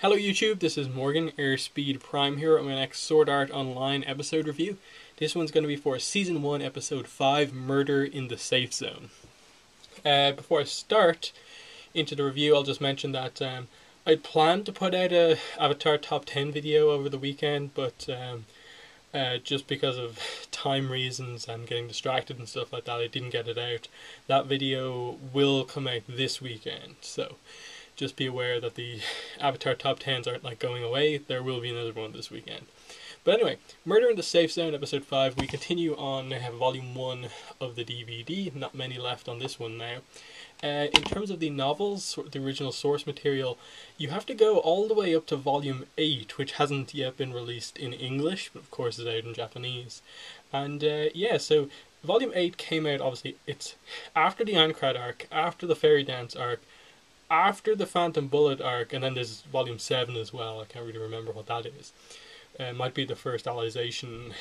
Hello YouTube, this is Morgan, Airspeed Prime here on my next Sword Art Online episode review. This one's going to be for Season 1, Episode 5, Murder in the Safe Zone. Before I start into the review, I'll just mention that I planned to put out a Avatar Top 10 video over the weekend, but just because of time reasons and getting distracted and stuff like that, I didn't get it out. That video will come out this weekend, so just be aware that the Avatar Top 10s aren't like going away. There will be another one this weekend. But anyway, Murder in the Safe Zone, Episode 5. We continue on Volume 1 of the DVD. Not many left on this one now. In terms of the novels, the original source material, you have to go all the way up to Volume 8, which hasn't yet been released in English, but of course is out in Japanese. And so Volume 8 came out, obviously, it's after the Aincrad arc, after the Fairy Dance arc, after the Phantom Bullet arc, and then there's Volume 7 as well. I can't really remember what that is. Might be the first Alicization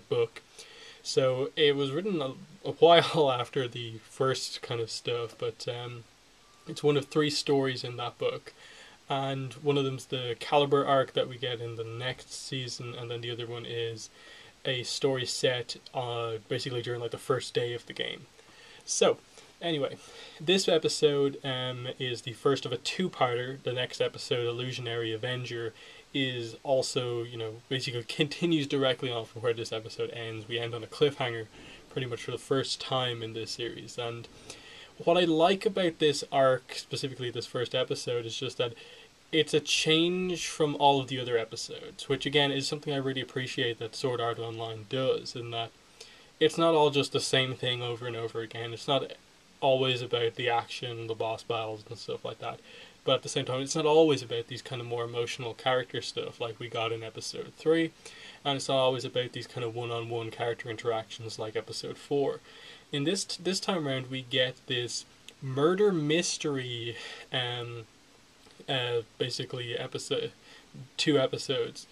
book. So it was written a while after the first kind of stuff, but it's one of 3 stories in that book. And one of them's the Caliber arc that we get in the next season, and then the other one is a story set basically during like the first day of the game. So anyway, this episode is the first of a 2-parter. The next episode, Illusionary Avenger, is also, basically continues directly on from where this episode ends. We end on a cliffhanger pretty much for the first time in this series. And what I like about this arc, specifically this first episode, is just that it's a change from all of the other episodes, which again is something I really appreciate that Sword Art Online does, in that it's not all just the same thing over and over again. It's not always about the action, the boss battles and stuff like that, but at the same time it's not always about these kind of more emotional character stuff like we got in episode 3, and it's not always about these kind of one-on-one character interactions like episode 4. In this time around we get this murder mystery basically episode 2 episodes,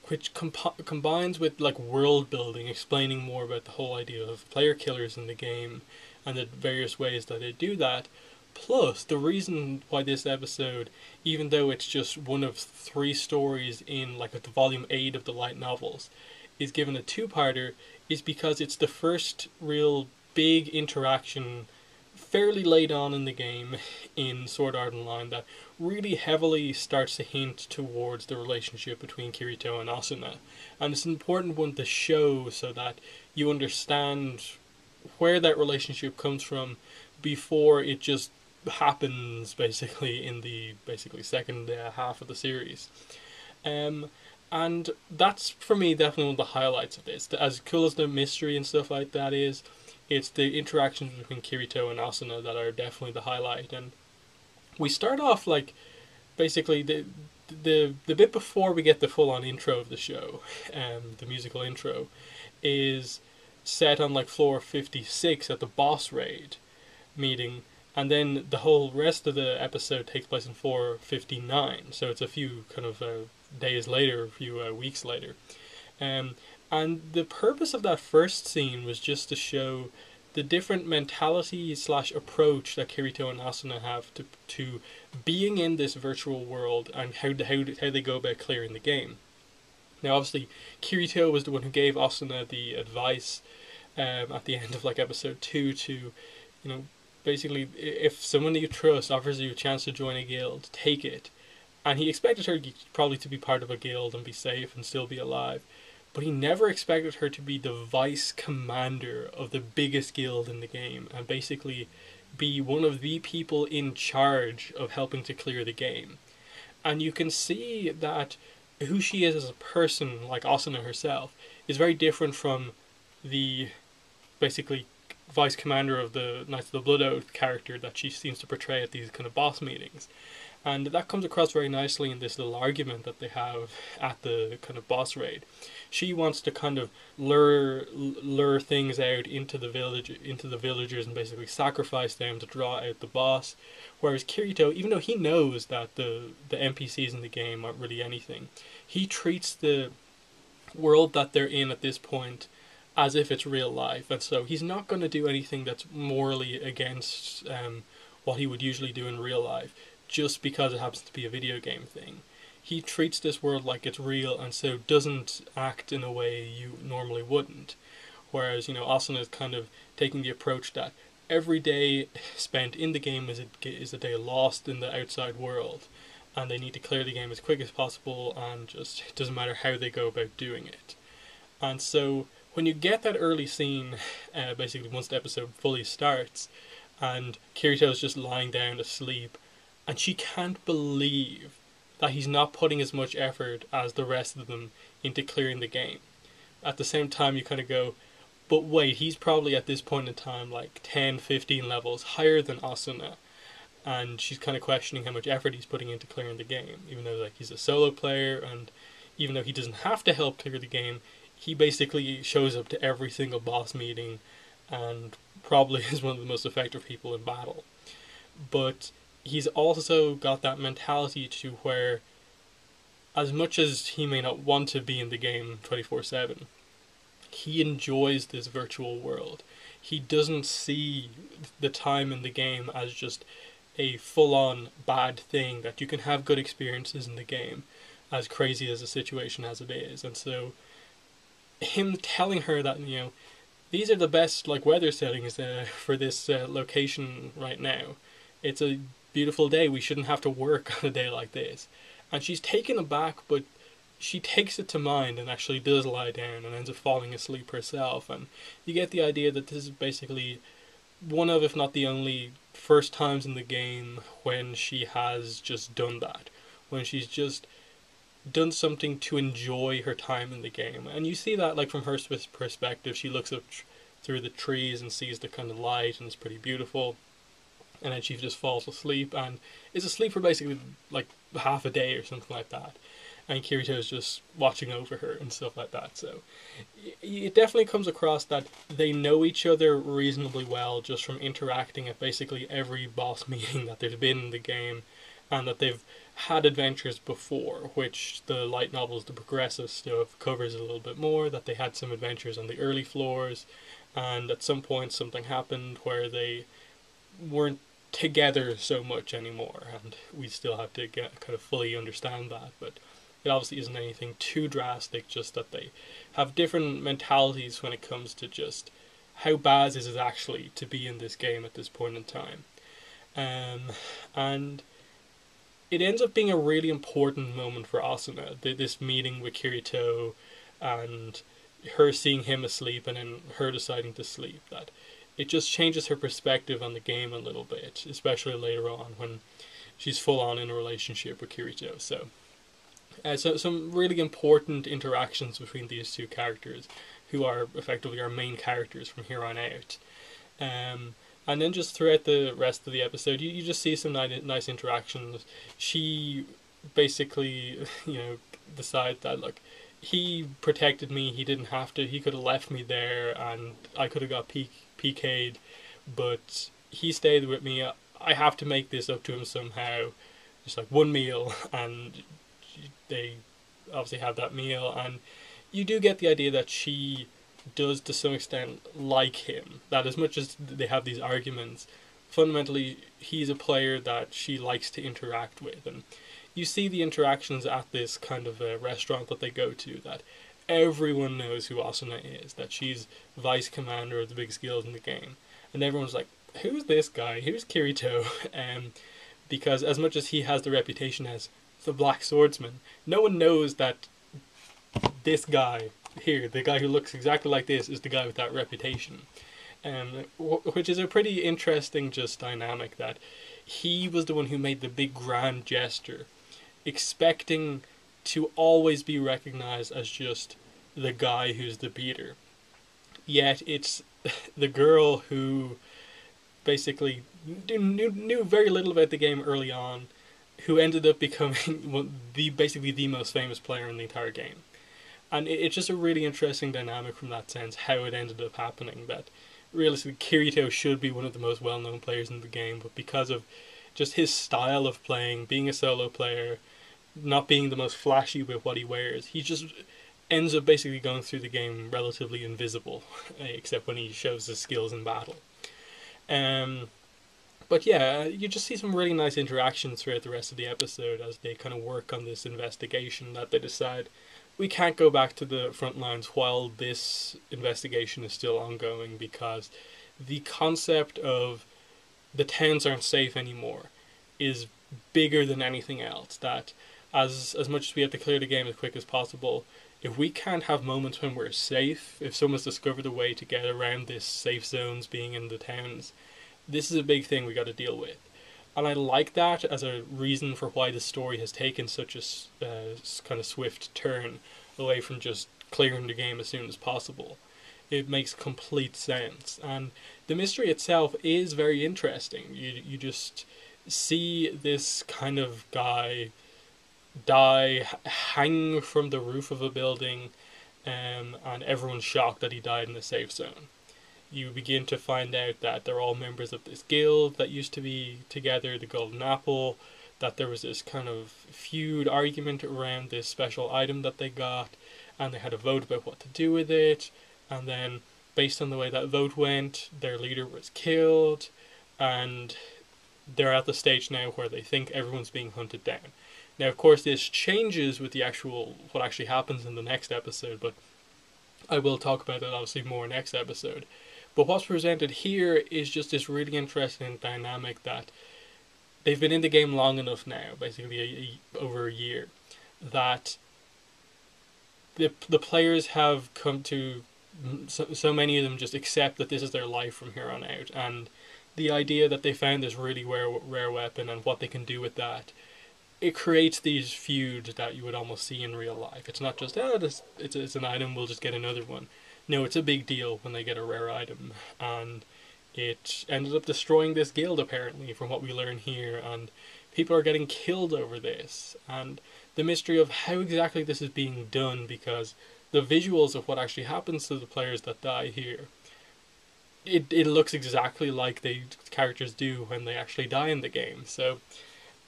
which combines with like world building, explaining more about the whole idea of player killers in the game and the various ways that they do that. Plus, the reason why this episode, even though it's just one of 3 stories in like the volume 8 of the light novels, is given a 2-parter, is because it's the first real big interaction fairly late on in the game in Sword Art Online that really heavily starts to hint towards the relationship between Kirito and Asuna. And it's an important one to show so that you understand where that relationship comes from before it just happens basically in the second half of the series. And that's for me definitely one of the highlights of this. As cool as the mystery and stuff like that is, it's the interactions between Kirito and Asuna that are definitely the highlight. And we start off like basically the bit before we get the full on intro of the show, the musical intro, is set on like floor 56 at the boss raid meeting, and then the whole rest of the episode takes place in floor 59, so it's a few kind of days later, a few weeks later. And the purpose of that first scene was just to show the different mentality / approach that Kirito and Asuna have to being in this virtual world, and how they go about clearing the game. Now, obviously, Kirito was the one who gave Asuna the advice at the end of like episode 2 to, basically, if someone you trust offers you a chance to join a guild, take it. And he expected her probably to be part of a guild and be safe and still be alive. But he never expected her to be the vice commander of the biggest guild in the game and basically be one of the people in charge of helping to clear the game. And you can see that who she is as a person, like Asuna herself, is very different from the basically vice commander of the Knights of the Blood Oath character that she seems to portray at these kind of boss meetings. And that comes across very nicely in this little argument that they have at the kind of boss raid. She wants to kind of lure things out into the villagers and basically sacrifice them to draw out the boss. Whereas Kirito, even though he knows that the NPCs in the game aren't really anything, he treats the world that they're in at this point as if it's real life, and so he's not going to do anything that's morally against what he would usually do in real life, just because it happens to be a video game thing. He treats this world like it's real, and so doesn't act in a way you normally wouldn't. Whereas, Asuna is kind of taking the approach that every day spent in the game is a day lost in the outside world, and they need to clear the game as quick as possible, and just it doesn't matter how they go about doing it. And so when you get that early scene, basically once the episode fully starts, and Kirito's just lying down asleep, and she can't believe that he's not putting as much effort as the rest of them into clearing the game. At the same time, you kind of go, but wait, he's probably at this point in time like 10, 15 levels higher than Asuna. And she's kind of questioning how much effort he's putting into clearing the game, even though like he's a solo player, and even though he doesn't have to help clear the game, he basically shows up to every single boss meeting and probably is one of the most effective people in battle. But he's also got that mentality to where, as much as he may not want to be in the game 24/7, he enjoys this virtual world. He doesn't see the time in the game as just a full-on bad thing, that you can have good experiences in the game, as crazy as the situation as it is. And so him telling her that, these are the best weather settings for this location right now. It's a beautiful day. We shouldn't have to work on a day like this. And she's taken aback, but she takes it to mind and actually does lie down and ends up falling asleep herself. And you get the idea that this is basically one of, if not the only, first times in the game when she has just done that. When she's just done something to enjoy her time in the game. And you see that from her perspective. She looks up through the trees and sees the kind of light, and it's pretty beautiful. And then she just falls asleep and is asleep for basically half a day or something like that. And Kirito's just watching over her and stuff like that. So it definitely comes across that they know each other reasonably well just from interacting at basically every boss meeting that there's been in the game, and that they've had adventures before, which the light novels, the progressive stuff, covers a little bit more, that they had some adventures on the early floors, and at some point something happened where they weren't together so much anymore, and we still have to kind of fully understand that, but it obviously isn't anything too drastic, just that they have different mentalities when it comes to just how bad is it actually to be in this game at this point in time. And it ends up being a really important moment for Asuna, this meeting with Kirito, and her seeing him asleep and then her deciding to sleep, that it just changes her perspective on the game a little bit, especially later on when she's full on in a relationship with Kirito. So some really important interactions between these two characters, who are effectively our main characters from here on out. And then just throughout the rest of the episode, you just see some nice interactions. She basically, decides that, he protected me, he didn't have to, he could have left me there, and I could have got PK'd, but he stayed with me. I have to make this up to him somehow. Just one meal, and they obviously have that meal, and you do get the idea that she does to some extent like him, that as much as they have these arguments, fundamentally he's a player that she likes to interact with. And you see the interactions at this kind of restaurant that they go to, that everyone knows who Asuna is, that she's vice commander of the big skills in the game, and everyone's like, who's this guy, who's Kirito? Because as much as he has the reputation as the Black Swordsman, no one knows that this guy here, the guy who looks exactly like this, is the guy with that reputation. Which is a pretty interesting just dynamic, that he was the one who made the big grand gesture, expecting to always be recognized as just the guy who's the beater. Yet it's the girl who basically knew very little about the game early on, who ended up becoming basically the most famous player in the entire game. And it's just a really interesting dynamic from that sense, how it ended up happening, that realistically Kirito should be one of the most well-known players in the game, but because of just his style of playing, being a solo player, not being the most flashy with what he wears, he just ends up basically going through the game relatively invisible, except when he shows his skills in battle. But yeah, you just see some really nice interactions throughout the rest of the episode as they kind of work on this investigation that they decide we can't go back to the front lines while this investigation is still ongoing, because the concept of the towns aren't safe anymore is bigger than anything else. That as much as we have to clear the game as quick as possible, if we can't have moments when we're safe, if someone's discovered a way to get around this safe zones being in the towns, this is a big thing we got to deal with. And I like that as a reason for why the story has taken such a kind of swift turn away from just clearing the game as soon as possible. It makes complete sense, and the mystery itself is very interesting. You just see this kind of guy die, hang from the roof of a building, and everyone's shocked that he died in a safe zone. You begin to find out that they're all members of this guild that used to be together, the Golden Apple, that there was this kind of feud argument around this special item that they got, and they had a vote about what to do with it, and then based on the way that vote went, their leader was killed, and they're at the stage now where they think everyone's being hunted down. Now, of course, this changes with what actually happens in the next episode, but I will talk about that obviously more next episode. But what's presented here is just this really interesting dynamic that they've been in the game long enough now, basically over a year, that the players have come to, so many of them just accept that this is their life from here on out, and the idea that they found this really rare weapon and what they can do with that, it creates these feuds that you would almost see in real life. It's not just, it's an item, we'll just get another one. No, it's a big deal when they get a rare item, and it ended up destroying this guild apparently from what we learn here, and people are getting killed over this, and the mystery of how exactly this is being done, because the visuals of what actually happens to the players that die here, it looks exactly like the characters do when they actually die in the game. So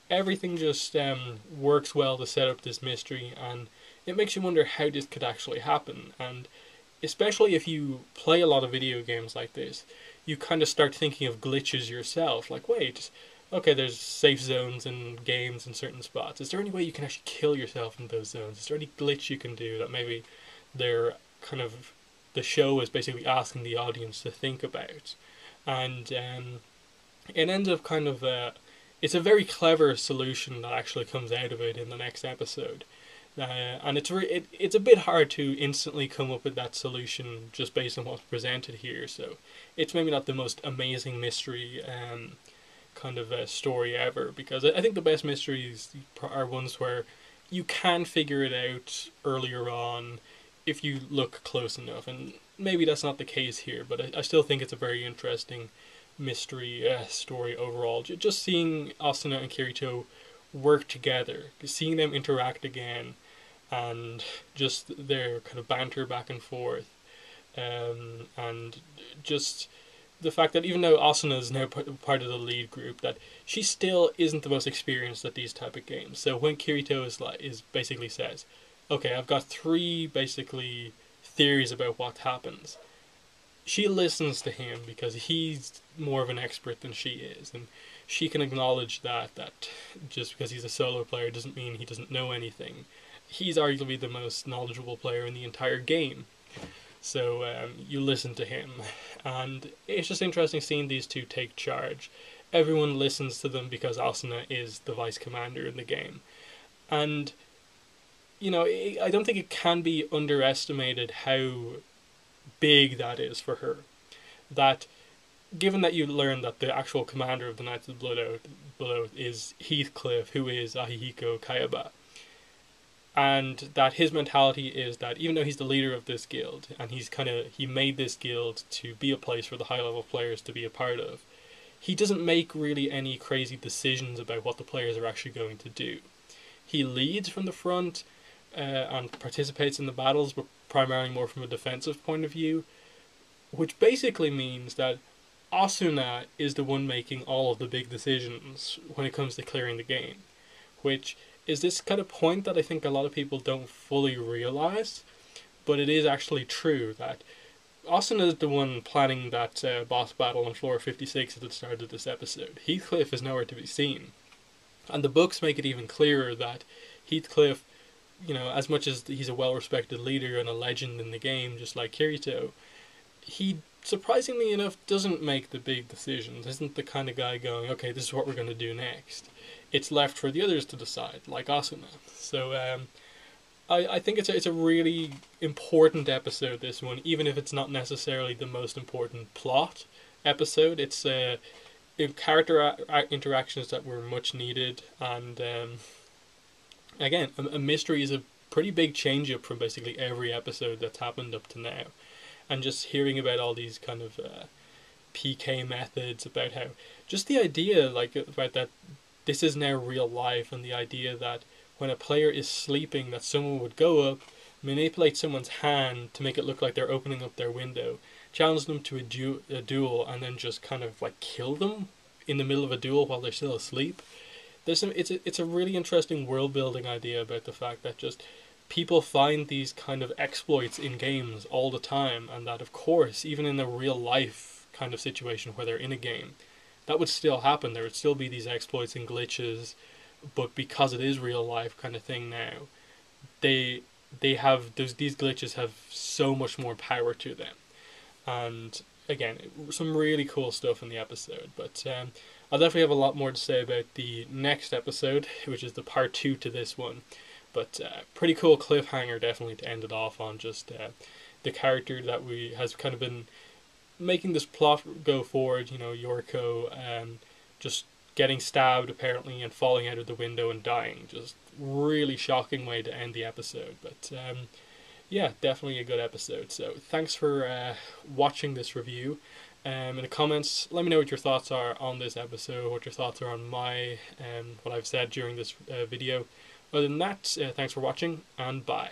everything just works well to set up this mystery, and it makes you wonder how this could actually happen. And especially if you play a lot of video games like this, you kind of start thinking of glitches yourself. Like, wait, okay, there's safe zones in games in certain spots. Is there any way you can actually kill yourself in those zones? Is there any glitch you can do that maybe they're kind of, the show is basically asking the audience to think about? And it ends up kind of, it's a very clever solution that actually comes out of it in the next episode. And it's a bit hard to instantly come up with that solution just based on what's presented here. So it's maybe not the most amazing mystery kind of story ever, because I think the best mysteries are ones where you can figure it out earlier on if you look close enough, and maybe that's not the case here, but I still think it's a very interesting mystery story overall. Just seeing Asuna and Kirito work together, seeing them interact again, and just their kind of banter back and forth, and just the fact that even though Asuna is now part of the lead group, that she still isn't the most experienced at these type of games. So when Kirito is basically says, okay, I've got 3 basically theories about what happens, she listens to him because he's more of an expert than she is, and she can acknowledge that just because he's a solo player doesn't mean he doesn't know anything. He's arguably the most knowledgeable player in the entire game. So you listen to him, and it's just interesting seeing these two take charge. Everyone listens to them because Asuna is the vice commander in the game. And, you know, I don't think it can be underestimated how big that is for her. That, given that you learn that the actual commander of the Knights of the Blood Oath is Heathcliff, who is Ahihiko Kayaba, and that his mentality is that even though he's the leader of this guild, and he made this guild to be a place for the high level players to be a part of, he doesn't make really any crazy decisions about what the players are actually going to do. He leads from the front and participates in the battles, but primarily more from a defensive point of view, which basically means that Asuna is the one making all of the big decisions when it comes to clearing the game, which is this kind of point that I think a lot of people don't fully realize, but it is actually true that Asuna is the one planning that boss battle on floor 56 at the start of this episode. Heathcliff is nowhere to be seen. And the books make it even clearer that Heathcliff, as much as he's a well-respected leader and a legend in the game, just like Kirito, he, surprisingly enough, doesn't make the big decisions. Isn't the kind of guy going, okay, this is what we're going to do next. It's left for the others to decide, like Asuna. So I think it's a really important episode, this one, even if it's not necessarily the most important plot episode. It's character interactions that were much needed, and again, a mystery is a pretty big change up from basically every episode that's happened up to now. And just hearing about all these kind of PK methods, about how just the idea about that this is now real life, and the idea that when a player is sleeping, that someone would go up, manipulate someone's hand to make it look like they're opening up their window, challenge them to a duel, and then just kind of kill them in the middle of a duel while they're still asleep. It's a really interesting world building idea about the fact that just people find these kind of exploits in games all the time, and that of course, even in a real life kind of situation where they're in a game, that would still happen. There would still be these exploits and glitches, but because it is real life kind of thing now, they have these glitches have so much more power to them. And again, some really cool stuff in the episode. But I'll definitely have a lot more to say about the next episode, which is the part 2 to this one. But pretty cool cliffhanger, definitely, to end it off on. Just the character that has kind of been making this plot go forward, Yoriko, just getting stabbed apparently and falling out of the window and dying. Just really shocking way to end the episode. But yeah, definitely a good episode. So thanks for watching this review. In the comments, let me know what your thoughts are on this episode, what your thoughts are on what I've said during this video. Other than that, thanks for watching, and bye.